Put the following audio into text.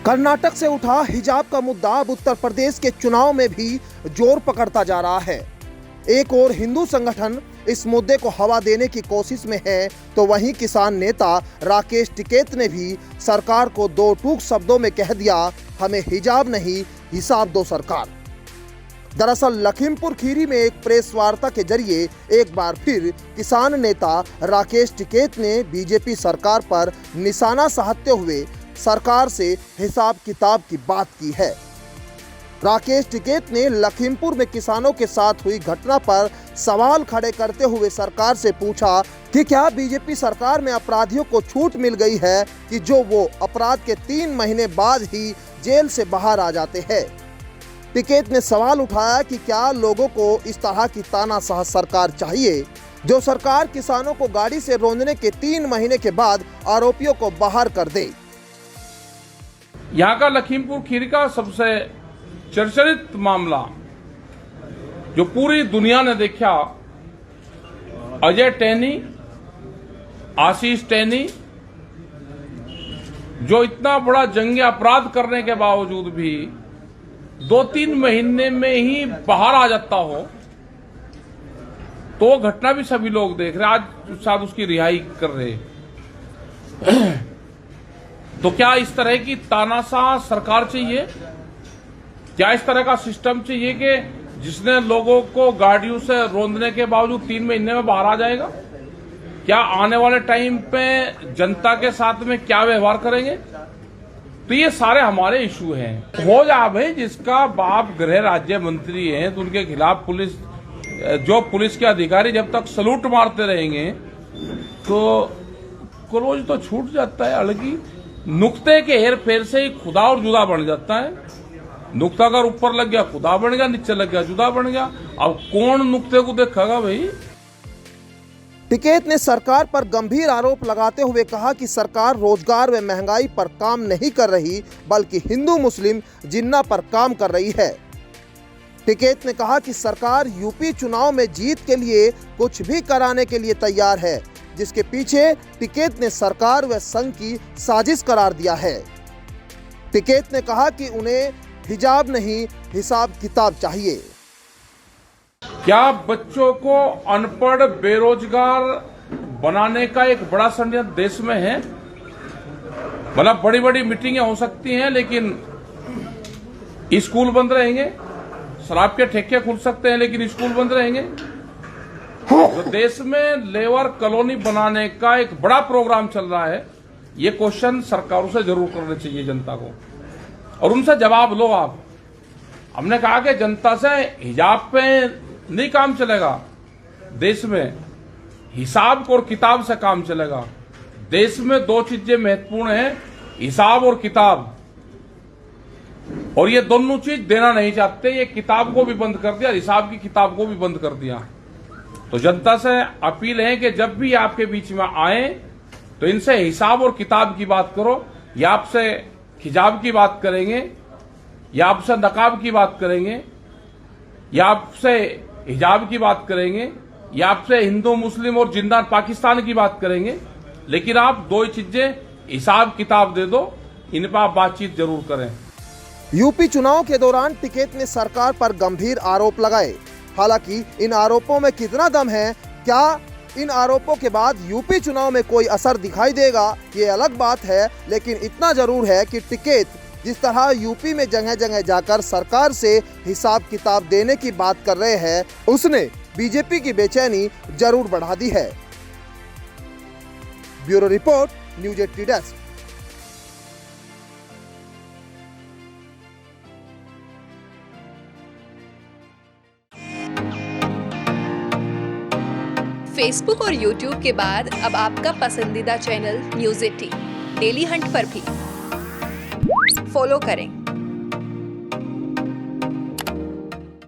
कर्नाटक से उठा हिजाब का मुद्दा अब उत्तर प्रदेश के चुनाव में भी जोर पकड़ता जा रहा है। एक और हिंदू संगठन इस मुद्दे को हवा देने की कोशिश में है, तो वहीं किसान नेता राकेश टिकैत ने भी सरकार को दो टूक शब्दों में कह दिया, हमें हिजाब नहीं हिसाब दो सरकार। दरअसल लखीमपुर खीरी में एक प्रेस वार्ता के जरिए एक बार फिर किसान नेता राकेश टिकैत ने बीजेपी सरकार पर निशाना साधते हुए सरकार से हिसाब किताब की बात की है। राकेश टिकैत ने लखीमपुर में किसानों के साथ हुई घटना पर सवाल खड़े करते हुए सरकार से पूछा कि क्या बीजेपी सरकार में अपराधियों को छूट मिल गई है कि जो वो अपराध के 3 महीने बाद ही जेल से बाहर आ जाते हैं। टिकैत ने सवाल उठाया कि क्या लोगों को इस तरह की तानाशाह सरकार चाहिए जो सरकार किसानों को गाड़ी से रौंदने के 3 महीने के बाद आरोपियों को बाहर कर दे। यहाँ का लखीमपुर खीरी का सबसे चर्चित मामला जो पूरी दुनिया ने देखा, अजय टैनी, आशीष टैनी, जो इतना बड़ा जंगी अपराध करने के बावजूद भी 2-3 महीने में ही बाहर आ जाता हो, तो घटना भी सभी लोग देख रहे। आज शायद उसकी रिहाई कर रहे। तो क्या इस तरह की तानाशाह सरकार चाहिए? क्या इस तरह का सिस्टम चाहिए कि जिसने लोगों को गाड़ियों से रौंदने के बावजूद 3 महीने में बाहर आ जाएगा? क्या आने वाले टाइम पे जनता के साथ में क्या व्यवहार करेंगे? तो ये सारे हमारे इशू हैं। हो जा भाई, जिसका बाप गृह राज्य मंत्री है तो उनके खिलाफ पुलिस के अधिकारी जब तक सलूट मारते रहेंगे तो क्रोध तो छूट जाता है। अलगी नुक्ते के हेर फेर से ही खुदा और जुदा बन जाता है। नुक्ता अगर ऊपर लग गया खुदा बन गया, नीचे लग गया जुदा बन गया। अब कौन नुक्ते को देखेगा भाई? टिकैत ने सरकार पर गंभीर आरोप लगाते हुए कहा कि सरकार रोजगार व महंगाई पर काम नहीं कर रही, बल्कि हिंदू मुस्लिम जिन्ना पर काम कर रही है। टिकैत ने कहा कि सरकार यूपी चुनाव में जीत के लिए कुछ भी कराने के लिए तैयार है, जिसके पीछे टिकैत ने सरकार व संघ की साजिश करार दिया है। टिकैत ने कहा कि उन्हें हिजाब नहीं हिसाब किताब चाहिए। क्या बच्चों को अनपढ़ बेरोजगार बनाने का एक बड़ा षड्यंत्र देश में है? मतलब बड़ी बड़ी मीटिंगें हो सकती हैं लेकिन स्कूल बंद रहेंगे, शराब के ठेके खुल सकते हैं लेकिन स्कूल बंद रहेंगे। तो देश में लेबर कॉलोनी बनाने का एक बड़ा प्रोग्राम चल रहा है। ये क्वेश्चन सरकारों से जरूर करने चाहिए जनता को, और उनसे जवाब लो आप। हमने कहा कि जनता से हिजाब पे नहीं काम चलेगा, देश में हिसाब और किताब से काम चलेगा। देश में 2 चीजें महत्वपूर्ण हैं, हिसाब और किताब, और ये दोनों चीज देना नहीं चाहते। ये किताब को भी बंद कर दिया, हिसाब की किताब को भी बंद कर दिया। तो जनता से अपील है कि जब भी आपके बीच में आए तो इनसे हिसाब और किताब की बात करो। या आपसे हिजाब की बात करेंगे, या आपसे नकाब की बात करेंगे, या आपसे हिजाब की बात करेंगे, या आपसे हिंदू मुस्लिम और जिंदा पाकिस्तान की बात करेंगे, लेकिन आप 2 चीजें हिसाब किताब दे दो, इन पर आप बातचीत जरूर करें। यूपी चुनाव के दौरान टिकैत ने सरकार पर गंभीर आरोप लगाए। हालांकि इन आरोपों में कितना दम है, क्या इन आरोपों के बाद यूपी चुनाव में कोई असर दिखाई देगा, ये अलग बात है। लेकिन इतना जरूर है कि टिकैत जिस तरह यूपी में जगह जगह जाकर सरकार से हिसाब किताब देने की बात कर रहे हैं, उसने बीजेपी की बेचैनी जरूर बढ़ा दी है। Bureau report, news 80 desk. Facebook और यूट्यूब के बाद अब आपका पसंदीदा चैनल न्यूज 80 डेली हंट पर भी फॉलो करें।